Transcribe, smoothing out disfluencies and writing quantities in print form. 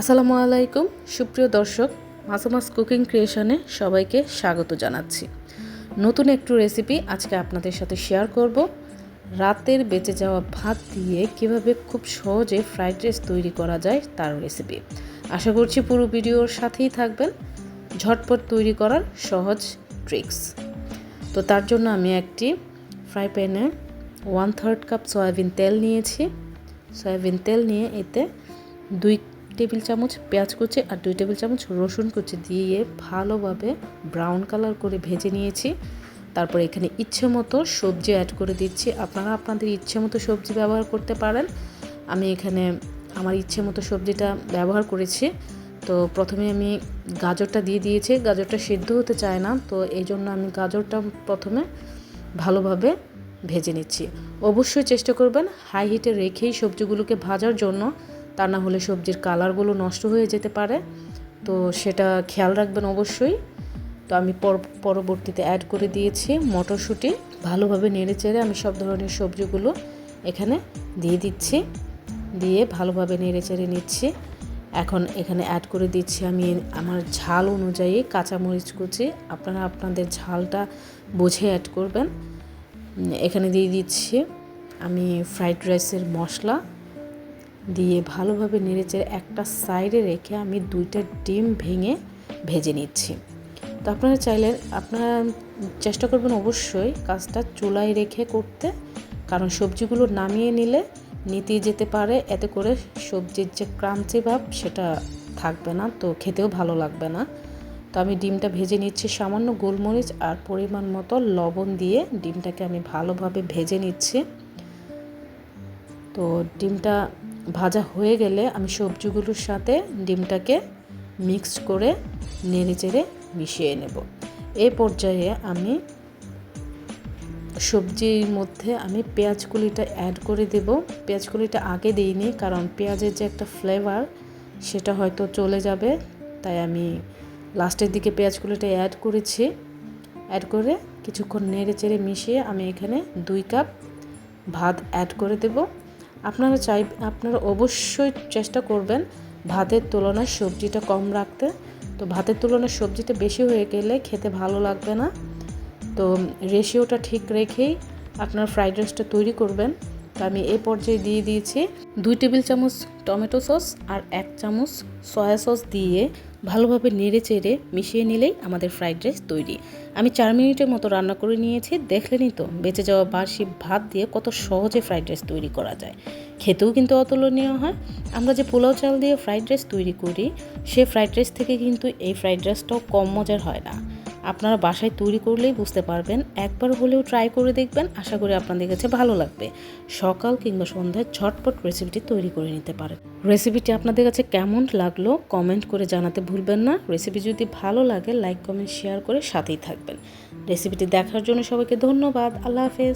আসসালামু আলাইকুম সুপ্রিয় দর্শক, মাসুমাস কুকিং ক্রিয়েশনে সবাইকে স্বাগত জানাচ্ছি। নতুন একটু রেসিপি আজকে আপনাদের সাথে শেয়ার করব। রাতের বেঁচে যাওয়া ভাত দিয়ে কিভাবে খুব সহজে ফ্রাইড রাইস তৈরি করা যায় তার রেসিপি। আশা করছি পুরো ভিডিওর সাথেই থাকবেন। ঝটপট তৈরি করার সহজ ট্রিক্স। তো তার জন্য আমি একটি ফ্রাই প্যানে 1/3 কাপ সয়াবিন তেল নিয়েছি। সয়াবিন তেল নিয়ে এতে 2 টেবিল চামচ পেঁয়াজ কুচি আর 2 টেবিল চামচ রসুন কুচি দিয়ে ভালোভাবে ব্রাউন কালার করে ভেজে নিয়েছি। তারপর এখানে ইচ্ছে মতো সবজি অ্যাড করে দিচ্ছি। আপনারা আপনাদের ইচ্ছে মতো সবজি ব্যবহার করতে পারেন। আমি এখানে আমার ইচ্ছে মতো সবজিটা ব্যবহার করেছি। তো প্রথমে আমি গাজরটা দিয়ে দিয়েছি। গাজরটা সিদ্ধ হতে চায় না, তো এই জন্য আমি গাজরটা প্রথমে ভালোভাবে ভেজে নিচ্ছি। অবশ্যই চেষ্টা করবেন হাই হিটে রেখেই সবজিগুলোকে ভাজার জন্য, তা না হলে সবজির কালারগুলো নষ্ট হয়ে যেতে পারে। তো সেটা খেয়াল রাখবেন অবশ্যই। তো আমি পরবর্তীতে অ্যাড করে দিয়েছি মটরশুঁটি। ভালোভাবে নেড়েচেড়ে আমি সব ধরনের সবজিগুলো এখানে দিয়ে দিচ্ছি, দিয়ে ভালোভাবে নেড়েচেড়ে নিচ্ছি। এখন এখানে অ্যাড করে দিচ্ছি আমি আমার ঝাল অনুযায়ী কাঁচামরিচ কুচি। আপনারা আপনাদের ঝালটা বুঝে অ্যাড করবেন। এখানে দিয়ে দিচ্ছি আমি ফ্রাইড রাইসের মশলা, দিয়ে ভালোভাবে নেড়েচেড়ে একটা সাইডে রেখে আমি 2টা ডিম ভেঙে ভেজে নিচ্ছি। তো আপনারা চাইলে আপনারা চেষ্টা করবেন অবশ্যই কাজটা চুলায় রেখে করতে, কারণ সবজিগুলো নামিয়ে নিলে নিতে যেতে পারে, এতে করে সবজির যে ক্রাঞ্চি ভাব সেটা থাকবে না, তো খেতেও ভালো লাগবে না। তো আমি ডিমটা ভেজে নিচ্ছি, সামান্য গোলমরিচ আর পরিমাণ মতো লবণ দিয়ে ডিমটাকে আমি ভালোভাবে ভেজে নিচ্ছি। তো ডিমটা ভাজা হয়ে গেলে আমি সবজিগুলোর সাথে ডিমটাকে মিক্সড করে নেড়েচেড়ে মিশিয়ে নেব। এই পর্যায়ে আমি সবজির মধ্যে আমি পেঁয়াজ কুলিটা অ্যাড করে দেব। পেঁয়াজ কুলিটা আগে দিইনি, কারণ পেঁয়াজের যে একটা ফ্লেভার সেটা হয়তো চলে যাবে, তাই আমি লাস্টের দিকে পেঁয়াজ কুলিটা অ্যাড করেছি। অ্যাড করে কিছুক্ষণ নেড়েচেড়ে মিশিয়ে আমি এখানে 2 কাপ ভাত অ্যাড করে দেব। আপনারা অবশ্যই চেষ্টা করবেন ভাতের তুলনায় সবজিটা কম রাখতে। তো ভাতের তুলনায় সবজিটা বেশি হয়ে গেলে খেতে ভালো লাগবে না। তো রেশিওটা ঠিক রেখেই আপনার ফ্রাইড রাইসটা তৈরি করবেন। তো আমি এই পর্যায়ে দিয়ে দিয়েছি 2 টেবিল চামচ টমেটো সস আর 1 চামচ সয়া সস দিয়ে ভালোভাবে নেড়েচেড়ে মিশিয়ে নিলেই আমাদের ফ্রাইড রাইস তৈরি। আমি 4 মিনিটের মতো রান্না করে নিয়েছি। দেখলেনই তো বেঁচে যাওয়া বাসি ভাত দিয়ে কত সহজে ফ্রাইড রাইস তৈরি করা যায়। খেতেও কিন্তু অতুলনীয় হয়। আমরা যে পোলাও চাল দিয়ে ফ্রাইড রাইস তৈরি করি, সে ফ্রাইড রাইস থেকে কিন্তু এই ফ্রাইড রাইসটাও কম মজার হয় না। আপনারা বাসায় তৈরি করলেই বুঝতে পারবেন। একবার হলেও ট্রাই করে দেখবেন, আশা করি আপনাদের কাছে ভালো লাগবে। সকাল কিংবা সন্ধ্যায় ঝটপট রেসিপিটি তৈরি করে নিতে পারেন। রেসিপিটি আপনাদের কাছে কেমন লাগলো কমেন্ট করে জানাতে ভুলবেন না। রেসিপি যদি ভালো লাগে লাইক কমেন্ট শেয়ার করে সাথেই থাকবেন। রেসিপিটি দেখার জন্য সবাইকে ধন্যবাদ। আল্লাহ হাফেজ।